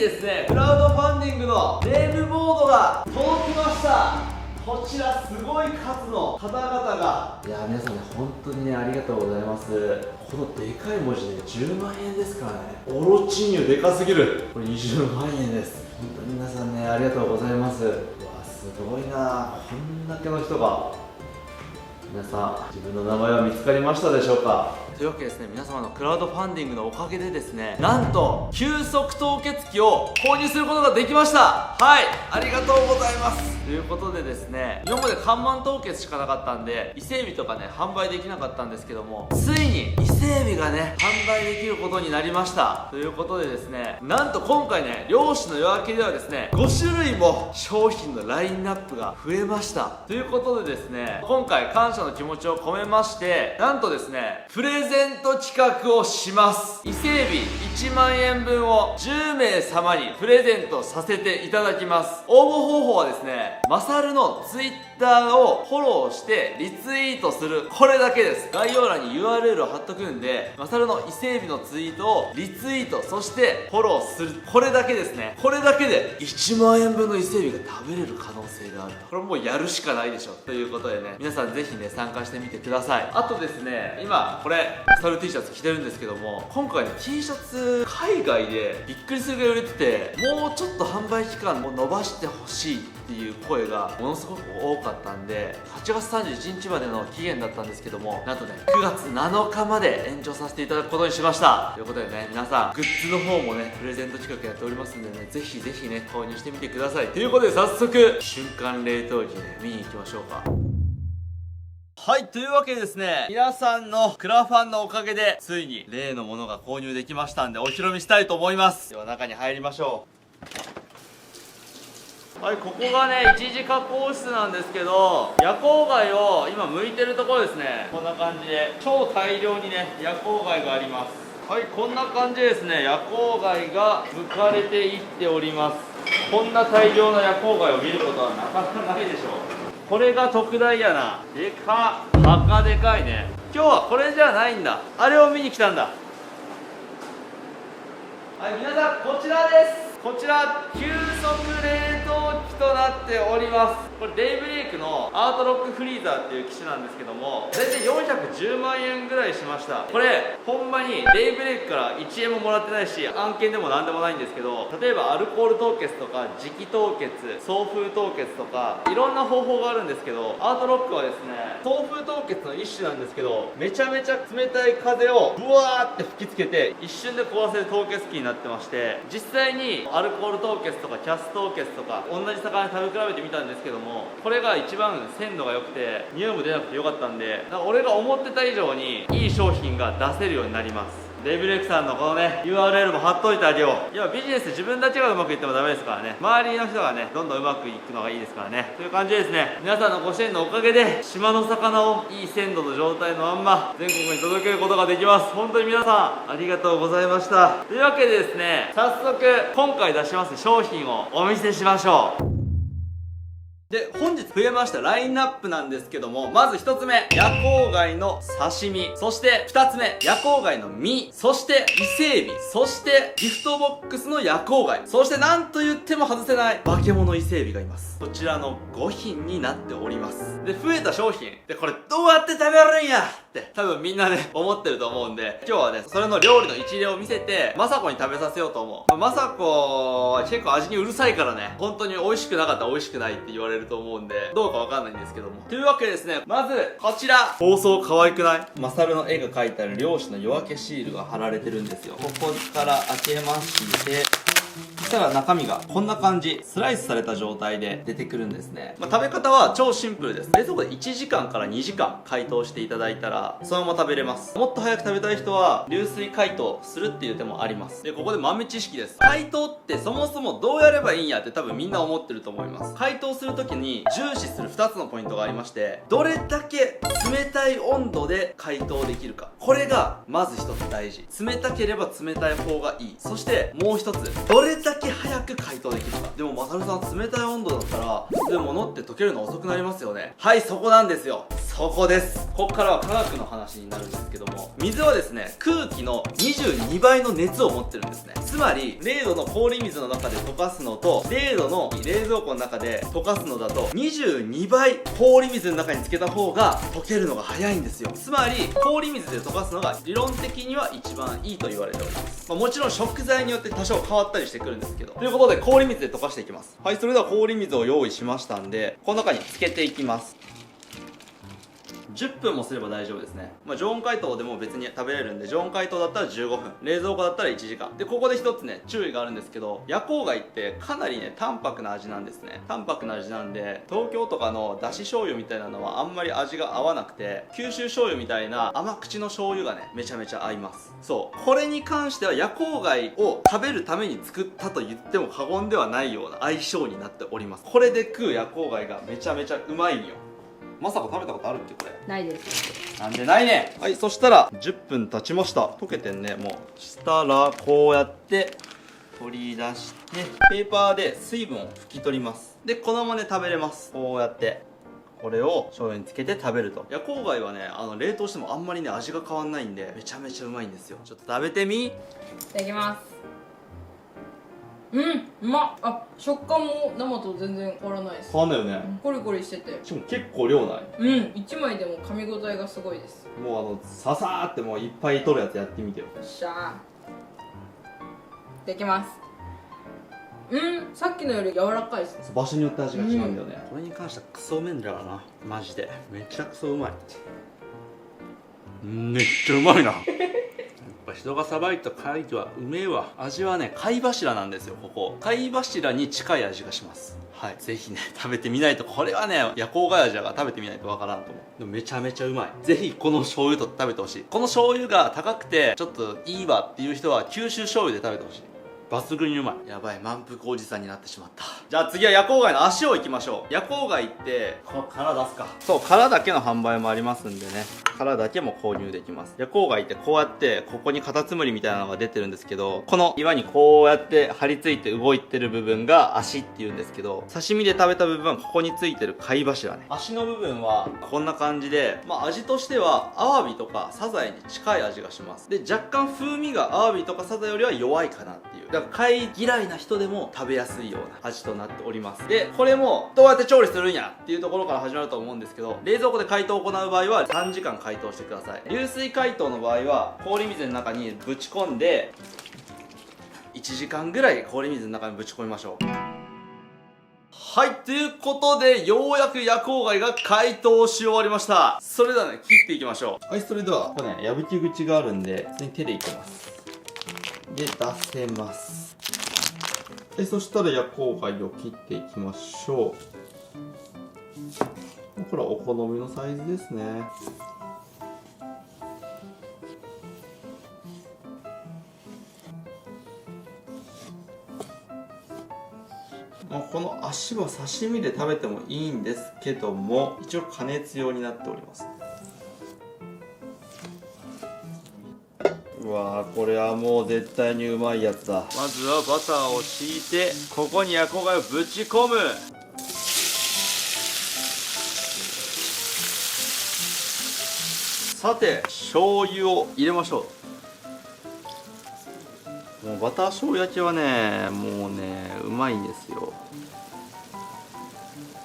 ですね、クラウドファンディングのネームボードが届きました。こちらすごい数の方々が、いや皆さんね、本当にね、ありがとうございます。このでかい文字で10万円ですからね。オロチ入でかすぎる。これ20万円です。本当に皆さんね、ありがとうございます。うわ、すごいな。こんだけの人が。皆さん、自分の名前は見つかりましたでしょうか。というわけでですね、皆様のクラウドファンディングのおかげでですね、なんと急速凍結機を購入することができました。はい、ありがとうございます。ということでですね、今まで看板凍結しかなかったんで、伊勢海老とかね、販売できなかったんですけども、ついに伊勢海老がね、販売できることになりました。ということでですね、なんと今回ね、漁師の夜明けではですね、5種類も商品のラインナップが増えました。ということでですね、今回感謝の気持ちを込めまして、なんとですね、プレゼント企画をします。伊勢海老1万円分を10名様にプレゼントさせていただきます。応募方法はですね、マサルのツイッターをフォローしてリツイートする、これだけです。概要欄に URL を貼っとくんで、マサルの伊勢海老のツイートをリツイート、そしてフォローする、これだけですね。これだけで1万円分の伊勢海老が食べれる可能性がある。これもうやるしかないでしょということでね、皆さんぜひね、参加してみてください。あとですね、今これマサル T シャツ着てるんですけども、今回ね T シャツ海外でびっくりするぐらい売れてて、もうちょっと販売期間を伸ばしてほしいっていう声がものすごく多かったんで、8月31日までの期限だったんですけども、なんとね9月7日まで延長させていただくことにしました。ということでね、皆さんグッズの方もねプレゼント企画やっておりますんでね、ぜひぜひね購入してみてください。ということで早速瞬間冷凍機ね、見に行きましょうか。はい、というわけでですね、皆さんのクラファンのおかげでついに例のものが購入できましたんで、お披露目したいと思います。では中に入りましょう。はい、ここがね一次加工室なんですけど、夜光貝を今剥いてるところですね。こんな感じで超大量にね夜光貝があります。はい、こんな感じでですね、夜光貝が剥かれていっております。こんな大量の夜光貝を見ることはなかなかないでしょう。これが特大やな。でかっ、バカでかいね。今日はこれじゃないんだ、あれを見に来たんだ。はい、皆さんこちらです。こちら急速冷凍機となっております。これデイブレイクのアートロックフリーザーっていう機種なんですけども、大体410万円ぐらいしました。これほんまにデイブレイクから1円ももらってないし、案件でも何でもないんですけど、例えばアルコール凍結とか磁気凍結、送風凍結とかいろんな方法があるんですけど、アートロックはですね送風凍結の一種なんですけど、めちゃめちゃ冷たい風をブワーって吹きつけて一瞬で壊せる凍結機になってまして、実際にアルコール凍結とかキャス凍結とか同じ魚食べ比べてみたんですけども、これが一番鮮度が良くて匂いも出なくて良かったんで、俺が思ってた以上にいい商品が出せるようになります。デイブレイクさんのこのね URL も貼っといてあげよう。いやビジネス自分たちがうまくいってもダメですからね、周りの人がねどんどんうまくいくのがいいですからね。という感じでですね、皆さんのご支援のおかげで島の魚をいい鮮度の状態のまんま全国に届けることができます。本当に皆さんありがとうございました。というわけでですね、早速今回出します商品をお見せしましょう。で、本日増えましたラインナップなんですけども、まず1つ目、夜光貝の刺身。そして2つ目、夜光貝の身。そして伊勢海老。そしてギフトボックスの夜光貝。そしてなんと言っても外せない化け物伊勢海老がいます。こちらの5品になっております。で、増えた商品。で、これどうやって食べるんやって多分みんなね、思ってると思うんで、今日はね、それの料理の一例を見せて、まさこに食べさせようと思う。まさこは結構味にうるさいからね、本当に美味しくなかったら美味しくないって言われると思うんで、どうかわかんないんですけども。というわけでですね、まず、こちら包装可愛くない？マサルの絵が描いてある漁師の夜明けシールが貼られてるんですよ。ここから開けまして、そしたら中身がこんな感じ、スライスされた状態で出てくるんですね。食べ方は超シンプルです。冷蔵庫で1時間から2時間解凍していただいたらそのまま食べれます。もっと早く食べたい人は流水解凍するっていう手もあります。で、ここで豆知識です。解凍ってそもそもどうやればいいんやって多分みんな思ってると思います。解凍するときに重視する2つのポイントがありまして、どれだけ冷たい温度で解凍できるか、これがまず1つ大事。冷たければ冷たい方がいい。そしてもう1つ、どれだけ早く解凍できるか。でもマサルさん、冷たい温度だったら普通物って溶けるの遅くなりますよね。はい、そこなんですよ。そこです。ここからは科学学の話になるんですけども、水はですね空気の22倍の熱を持ってるんですね。つまり0度の氷水の中で溶かすのと0度の冷蔵庫の中で溶かすのだと22倍氷水の中につけた方が溶けるのが早いんですよ。つまり氷水で溶かすのが理論的には一番いいと言われております。もちろん食材によって多少変わったりしてくるんですけど、ということで氷水で溶かしていきます。はい、それでは氷水を用意しましたんで、この中につけていきます。10分もすれば大丈夫ですね。常温解凍でも別に食べれるんで、常温解凍だったら15分、冷蔵庫だったら1時間で、ここで一つね注意があるんですけど、夜光貝ってかなりね淡白な味なんですね。淡白な味なんで、東京とかのだし醤油みたいなのはあんまり味が合わなくて、九州醤油みたいな甘口の醤油がねめちゃめちゃ合います。そう、これに関しては夜光貝を食べるために作ったと言っても過言ではないような相性になっております。これで食う夜光貝がめちゃめちゃうまいんよ。まさか食べたことあるっけこれ？ないです。なんでないねん。はい、そしたら10分経ちました。溶けてんね。もうしたらこうやって取り出してペーパーで水分を拭き取ります。でこのままね食べれます。こうやってこれを醤油につけて食べると。夜光貝はね冷凍してもあんまりね味が変わんないんでめちゃめちゃうまいんですよ。ちょっと食べてみ。いただきます。うまっ。あ、食感も生と全然変わらないです。変わんないよね。コリコリしてて、しかも結構量ない。1枚でも噛み応えがすごいです。もうささーってもういっぱい取るやつやってみてよ。よっしゃー。いただきます。さっきのより柔らかいですね。場所によって味が違うんだよね。これに関してはクソうめんだからな。マジでめちゃくそうまい。めっちゃうまいな。やっぱ人がさばいた貝はうめえわ。味はね貝柱なんですよ。ここ貝柱に近い味がします。はい、ぜひね食べてみないと。これはね夜光貝味だから食べてみないとわからんと思う。でもめちゃめちゃうまい。ぜひこの醤油と食べてほしい。この醤油が高くてちょっといいわっていう人は九州醤油で食べてほしい。抜群にうまい。やばい、満腹おじさんになってしまった。じゃあ次は夜光貝の足をいきましょう。夜光貝ってこの殻出すか。そう、殻だけの販売もありますんでね、殻だけも購入できます。夜光貝ってこうやってここにカタツムリみたいなのが出てるんですけど、この岩にこうやって張り付いて動いてる部分が足っていうんですけど、刺身で食べた部分はここについてる貝柱ね。足の部分はこんな感じで、味としてはアワビとかサザエに近い味がします。で、若干風味がアワビとかサザエよりは弱いかなっていう。だから貝嫌いな人でも食べやすいような味となっております。でこれもどうやって調理するんやっていうところから始まると思うんですけど、冷蔵庫で解凍を行う場合は3時間解凍してください。流水解凍の場合は氷水の中にぶち込んで1時間ぐらい氷水の中にぶち込みましょう。はい、ということでようやく夜光貝が解凍し終わりました。それではね切っていきましょう。はい、それではここね破き口があるんで普通に手でいけます。で出せます。でそしたら夜光貝を切っていきましょう。これはお好みのサイズですね。この足は刺身で食べてもいいんですけども、一応加熱用になっております。うわー、これはもう絶対にうまいやつだ。まずはバターを敷いてここに夜光貝をぶち込む。さて醤油を入れましょう。もうバター醤油焼きはねもうねうまいんですよ。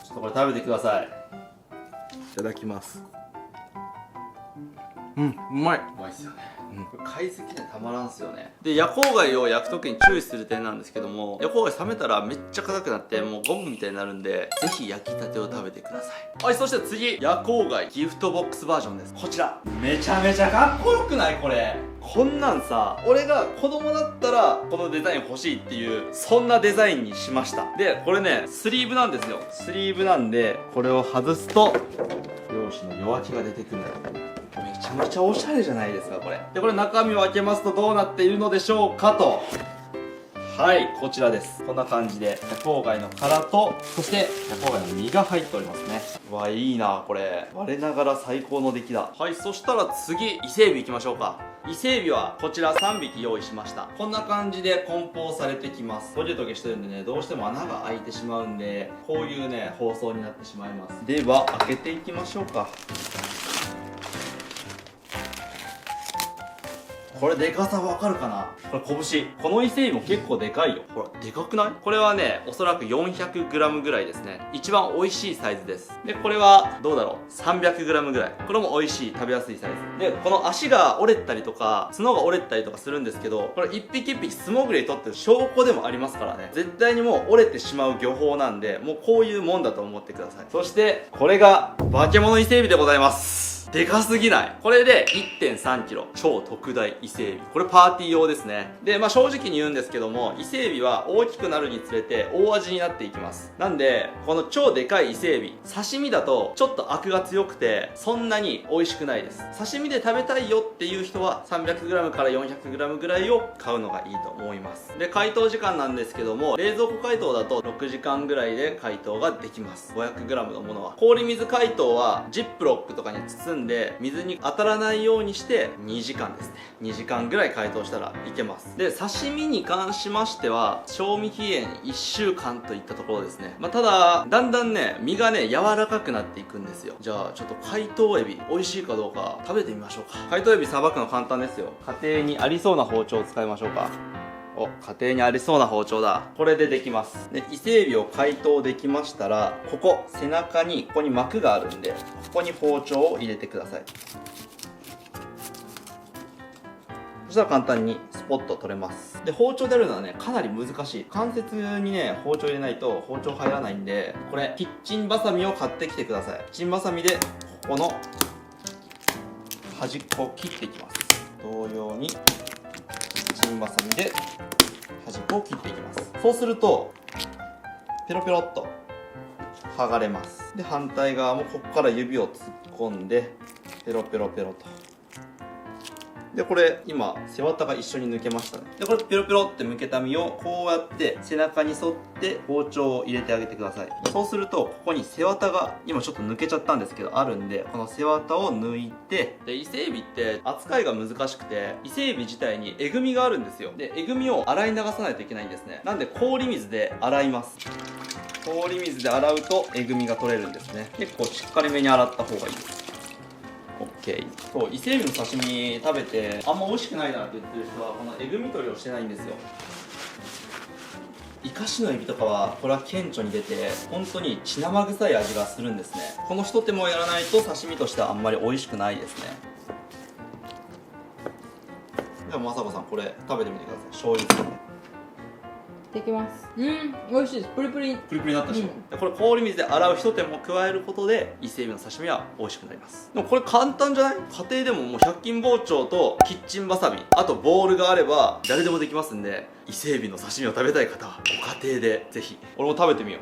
ちょっとこれ食べてください。いただきます。うまい。うまいっすよね。貝好きにはたまらんすよね。で夜光貝を焼く時に注意する点なんですけども、夜光貝冷めたらめっちゃ硬くなってもうゴムみたいになるんで、ぜひ焼きたてを食べてください。はい、そして次夜光貝ギフトボックスバージョンです。こちらめちゃめちゃかっこよくない？これこんなんさ、俺が子供だったらこのデザイン欲しいっていうそんなデザインにしました。でこれねスリーブなんですよ。スリーブなんでこれを外すと漁師の弱気が出てくる。めちゃめちゃおしゃれじゃないですかこれ。でこれ中身を開けますとどうなっているのでしょうかと。はい、こちらです。こんな感じで夜光貝の殻とそして夜光貝の身が入っておりますね。うわいいなこれ。我ながら最高の出来だ。はい、そしたら次伊勢海老いきましょうか。伊勢海老はこちら3匹用意しました。こんな感じで梱包されてきます。トゲトゲしてるんでねどうしても穴が開いてしまうんでこういうね包装になってしまいます。では開けていきましょうか。これでかさわかるかな。これ拳。この伊勢海老も結構でかいよ。ほら、でかくない？これはね、おそらく 400g ぐらいですね。一番美味しいサイズです。で、これはどうだろう？ 300g ぐらい。これも美味しい、食べやすいサイズ。で、この足が折れたりとか、角が折れたりとかするんですけど、これ一匹一匹素潜り取ってる証拠でもありますからね。絶対にもう折れてしまう漁法なんで、もうこういうもんだと思ってください。そして、これが、化け物伊勢海老でございます。でかすぎない？これで 1.3kg 超特大伊勢海老。これパーティー用ですね。で、まあ正直に言うんですけども、伊勢海老は大きくなるにつれて大味になっていきます。なんで、この超でかい伊勢海老、刺身だとちょっとアクが強くてそんなに美味しくないです。刺身で食べたいよっていう人は 300g から 400g ぐらいを買うのがいいと思います。で、解凍時間なんですけども、冷蔵庫解凍だと6時間ぐらいで解凍ができます。 500g のものは。氷水解凍はジップロックとかに包んで水に当たらないようにして2時間ですね。2時間ぐらい解凍したらいけます。で、刺身に関しましては賞味期限1週間といったところですね。まあ、ただだんだんね、身がね柔らかくなっていくんですよ。じゃあちょっと解凍エビ美味しいかどうか食べてみましょうか。解凍エビさばくの簡単ですよ。家庭にありそうな包丁を使いましょうか。お、家庭にありそうな包丁だ。これでできます。で、伊勢海老を解凍できましたら、ここ背中にここに膜があるんで、ここに包丁を入れてください。そしたら簡単にスポッと取れます。で、包丁でやるのはねかなり難しい。関節にね包丁入れないと包丁入らないんで、これキッチンバサミを買ってきてください。キッチンバサミでここの端っこを切っていきます。同様にキッチンバサミで端っこを切っていきます。そうするとペロペロっと剥がれます。で、反対側もここから指を突っ込んでペロペロペロと。で、これ今背わたが一緒に抜けましたね。で、これペロペロって剥けた身をこうやって背中に沿って包丁を入れてあげてください。そうするとここに背わたが今ちょっと抜けちゃったんですけどあるんで、この背わたを抜いて、で、伊勢海老って扱いが難しくて伊勢海老自体にえぐみがあるんですよ。で、えぐみを洗い流さないといけないんですね。なんで氷水で洗います。氷水で洗うとえぐみが取れるんですね。結構しっかりめに洗った方がいいです。OK。そう、伊勢海老の刺身食べてあんま美味しくないなって言ってる人はこのえぐみ取りをしてないんですよ。イカシのエビとかはこれは顕著に出て本当に血生臭い味がするんですね。この一手間をやらないと刺身としてはあんまり美味しくないですね。ではまさこさん、これ食べてみてください。醤油つけてできます。美味しいです。プリプリ。プリプリになったでしょ、でこれ氷水で洗う一手間を加えることで伊勢海老の刺身は美味しくなります。でもこれ簡単じゃない？家庭でももう100均包丁とキッチンバサミ、あとボウルがあれば誰でもできますんで、伊勢海老の刺身を食べたい方はご家庭でぜひ。俺も食べてみよう。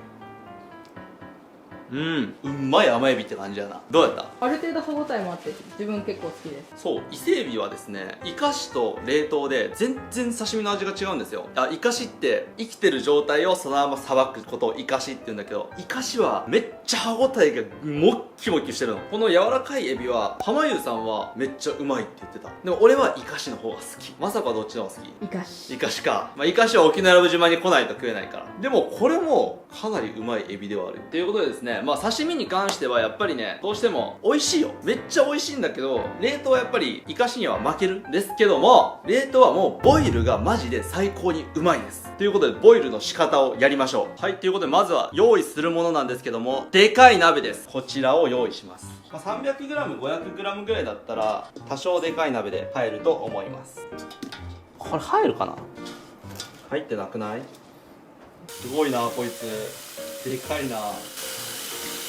うんまい甘エビって感じやな。どうやった？ある程度歯応えもあって自分結構好きです。そう、伊勢海老はですね、イカシと冷凍で全然刺身の味が違うんですよ。イカシって生きてる状態をそのままさばくことをイカシって言うんだけど、イカシはめっちゃ歯応えがもっきもきしてるの。この柔らかいエビは浜優さんはめっちゃうまいって言ってた。でも俺はイカシの方が好き。まさかどっちの方が好き？イカシ。イカシか。まあイカシは沖永良部島に来ないと食えないから。でもこれもかなりうまいエビではあるということでですね、まあ刺身に関してはやっぱりね、どうしても美味しいよ。めっちゃ美味しいんだけど、冷凍はやっぱりイカシには負けるんですけども、冷凍はもうボイルがマジで最高にうまいです。ということでボイルの仕方をやりましょう。はい、ということでまずは用意するものなんですけども、でかい鍋です。こちらを用意します。300g、500g ぐらいだったら多少でかい鍋で入ると思います。これ入るかな？入ってなくない？すごいなこいつ。でかいな。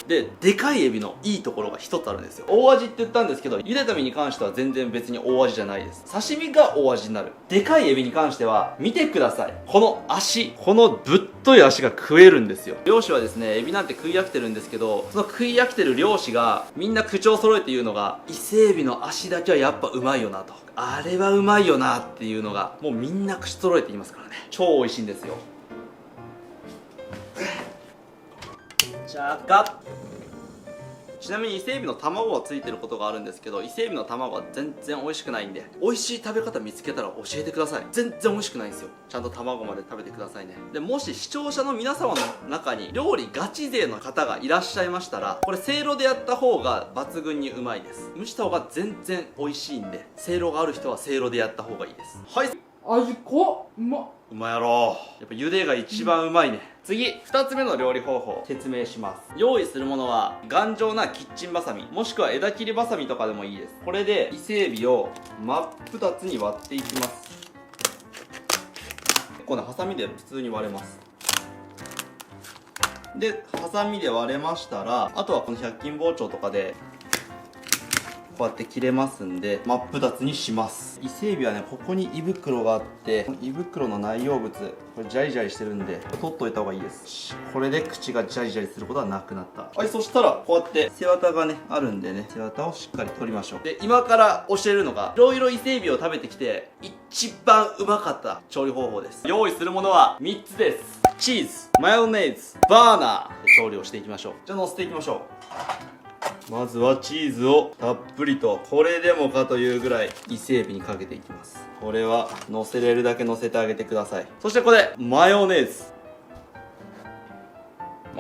で、でかいエビのいいところが一つあるんですよ。大味って言ったんですけど、茹でた身に関しては全然別に大味じゃないです。刺身が大味になる。でかいエビに関しては見てください。この足、このぶっとい足が食えるんですよ。漁師はですね、エビなんて食い飽きてるんですけど、その食い飽きてる漁師がみんな口を揃えて言うのが、伊勢エビの足だけはやっぱうまいよなと、あれはうまいよなっていうのがもうみんな口揃えて言いますからね。超美味しいんですよ。じゃがちなみに伊勢海老の卵はついてることがあるんですけど、伊勢海老の卵は全然美味しくないんで、美味しい食べ方見つけたら教えてください。全然美味しくないんですよ。ちゃんと卵まで食べてくださいね。でもし視聴者の皆様の中に料理ガチ勢の方がいらっしゃいましたら、これせいろでやった方が抜群にうまいです。蒸した方が全然美味しいんで、せいろがある人はせいろでやった方がいいです。はい、味濃っ、うまっ。うまやろ。やっぱ茹でが一番うまいね。次、2つ目の料理方法説明します。用意するものは頑丈なキッチンバサミ、もしくは枝切りバサミとかでもいいです。これで伊勢海老を真っ二つに割っていきます。結構ね、ハサミで普通に割れます。で、ハサミで割れましたら、あとはこの100均包丁とかでこうやって切れますんで、真っ二つにします。伊勢海老はね、ここに胃袋があって、胃袋の内容物、これジャリジャリしてるんで取っといた方がいいです。これで口がジャリジャリすることはなくなった。はい、そしたらこうやって背わたがねあるんでね、背わたをしっかり取りましょう。で、今から教えるのが、いろいろ伊勢海老を食べてきて一番うまかった調理方法です。用意するものは3つです。チーズ、マヨネーズ、バーナーで調理をしていきましょう。じゃあ乗せていきましょう。まずはチーズをたっぷりと、これでもかというぐらい伊勢海老にかけていきます。これは乗せれるだけ乗せてあげてください。そしてこれマヨネーズ、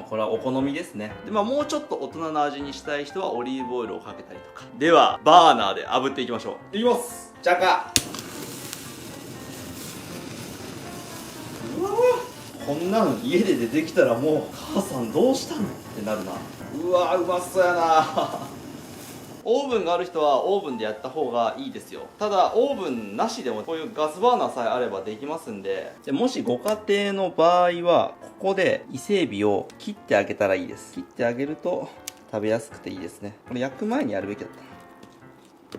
これはお好みですね。で、もうちょっと大人の味にしたい人はオリーブオイルをかけたりとか。ではバーナーで炙っていきましょう。いきます。じゃか。うわー、こんなん家で出てきたらもう母さんどうしたのってなるな。うわー、うまそうやなオーブンがある人はオーブンでやった方がいいですよ。ただオーブンなしでもこういうガスバーナーさえあればできますんで、もしご家庭の場合はここで伊勢海老を切ってあげたらいいです。切ってあげると食べやすくていいですね。これ焼く前にやるべきだった。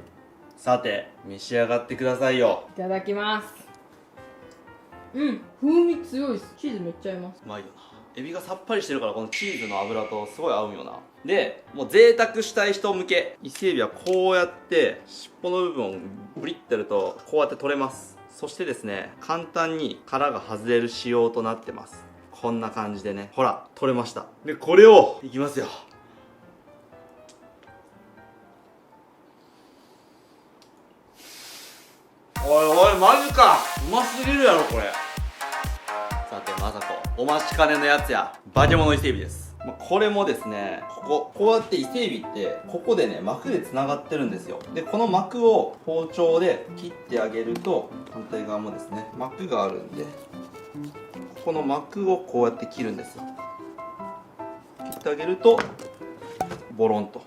さて召し上がってくださいよ。いただきます。うん、風味強いです。チーズめっちゃ合います。うまいよな。エビがさっぱりしてるからこのチーズの油とすごい合うよな。で、もう贅沢したい人向け、伊勢海老はこうやって尻尾の部分をブリッてやるとこうやって取れます。そしてですね、簡単に殻が外れる仕様となってます。こんな感じでね、ほら取れました。で、これをいきますよ。おいおい、マジか、うますぎるやろこれ。さて、まさこお待ちかねのやつや、化け物伊勢海老です。これもですね、こうやって伊勢海老ってここでね膜でつながってるんですよ。で、この膜を包丁で切ってあげると、反対側もですね膜があるんで、この膜をこうやって切るんですよ。切ってあげるとボロンと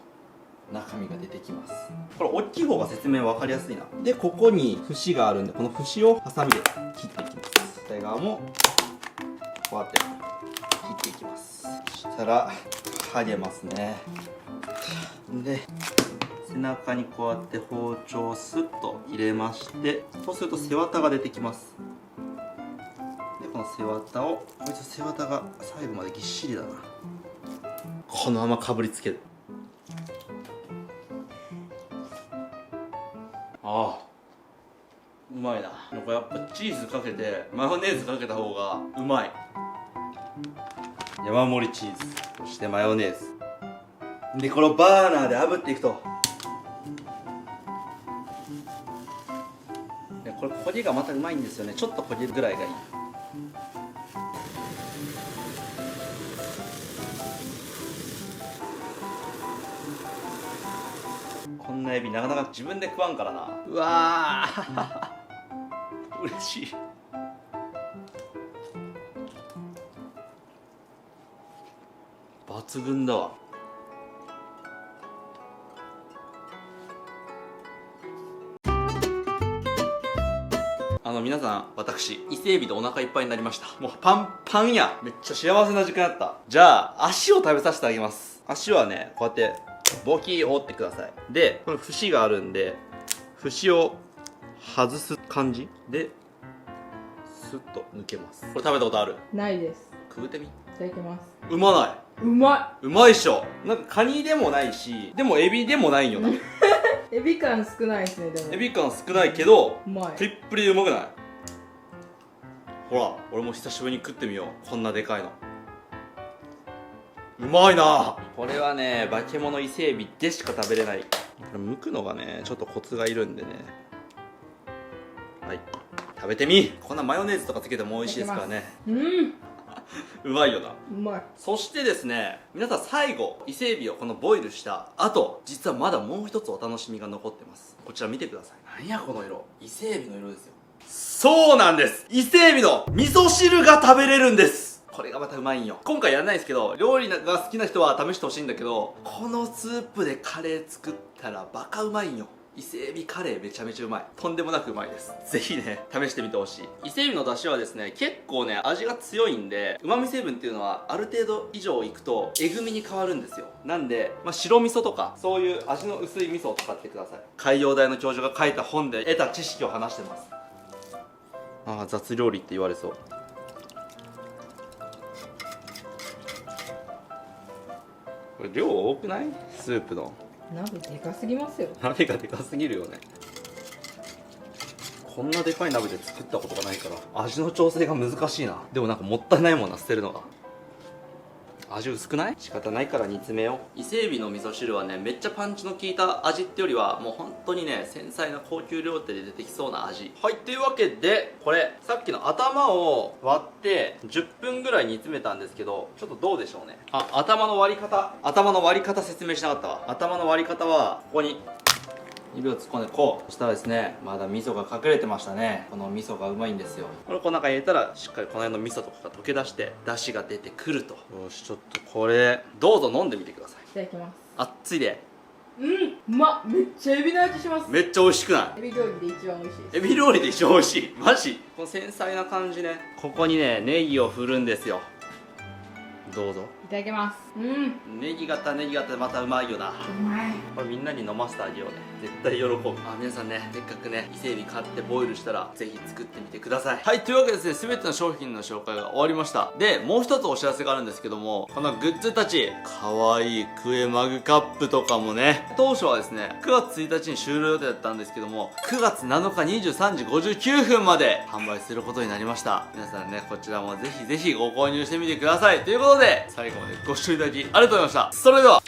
中身が出てきます。これ大きい方が説明分かりやすいな。で、ここに節があるんで、この節をハサミで切っていきます。反対側もこうやって切っていきます。そしたら剥げますね。で、背中にこうやって包丁をスッと入れまして、そうすると背わたが出てきます。で、この背わたを、こいつ背わたが最後までぎっしりだな。このままかぶりつける。ああ、うまいな。なんかやっぱチーズかけてマヨネーズかけた方がうまい。山盛りチーズ、そしてマヨネーズで、このバーナーで炙っていくと、これ焦げがまたうまいんですよね。ちょっと焦げるぐらいがいい。こんなエビなかなか自分で食わんからな。うわー嬉しい。抜群だわ。皆さん、私伊勢海老でお腹いっぱいになりました。もうパンパンや。めっちゃ幸せな時間やった。じゃあ足を食べさせてあげます。足はね、こうやってボキー折ってください。で、これ節があるんで、節を外す感じでスッと抜けます。これ食べたことある？ないです。くぐってみ。いただきます。うまない？うまうまいっしょ。なんかカニでもないし、でもエビでもないんよな。エビ感少ないですね。でもエビ感少ないけどうまい。プリップリでうまくない？ほら、俺も久しぶりに食ってみよう。こんなでかいの。うまいな。これはね化け物伊勢海老でしか食べれない。これ剥くのがねちょっとコツがいるんでね。はい、食べてみ。こんなマヨネーズとかつけても美味しいですからね。うまいよな。うまい。そしてですね、皆さん最後伊勢海老をこのボイルした後、実はまだもう一つお楽しみが残ってます。こちら見てください。何やこの色。伊勢海老の色ですよ。そうなんです。伊勢海老の味噌汁が食べれるんです。これがまたうまいんよ。今回やらないですけど、料理が好きな人は試してほしいんだけど、このスープでカレー作ったらバカうまいんよ。伊勢海老カレーめちゃめちゃうまい。とんでもなくうまいです。ぜひね試してみてほしい。伊勢海老の出汁はですね結構ね味が強いんで、旨味成分っていうのはある程度以上いくとえぐみに変わるんですよ。なんで、白味噌とかそういう味の薄い味噌を使ってください。海洋大の教授が書いた本で得た知識を話してます。ああ雑料理って言われそう。これ量多くない？スープの鍋でかすぎますよ。鍋がでかすぎるよね。こんなでかい鍋で作ったことがないから味の調整が難しいな。でもなんかもったいないもんな、捨てるのが。味薄くない？仕方ないから煮詰めよう。伊勢海老の味噌汁はねめっちゃパンチの効いた味ってよりはもう本当にね繊細な高級料亭で出てきそうな味。はい、というわけでこれさっきの頭を割って10分ぐらい煮詰めたんですけど、ちょっとどうでしょうね。頭の割り方説明しなかったわ。頭の割り方はここに指を突っ込んでこう。そしたらですねまだ味噌が隠れてましたね。この味噌がうまいんですよ。これこの中に入れたらしっかりこの辺の味噌とかが溶け出して出汁が出てくると。よし、ちょっとこれどうぞ飲んでみてください。いただきます。熱いで。うまっ。めっちゃエビの味します。めっちゃ美味しくない？エビ料理で一番美味しいです。エビ料理で一番美味しい。マジこの繊細な感じね。ここにねネギを振るんですよ。どうぞ。いただきます。ネギ型でまたうまいよな。うまい。これみんなに飲ませてあげようね。絶対喜ぶ。皆さんねせっかくね伊勢海老買ってボイルしたらぜひ作ってみてください。はい、というわけでですね全ての商品の紹介が終わりました。でもう一つお知らせがあるんですけども、このグッズたちかわいいクエマグカップとかもね、当初はですね9月1日に終了予定だったんですけども、9月7日23時59分まで販売することになりました。皆さんねこちらもぜひぜひご購入してみてください。ということで最後までご視聴いただきありがとうございました。それでは。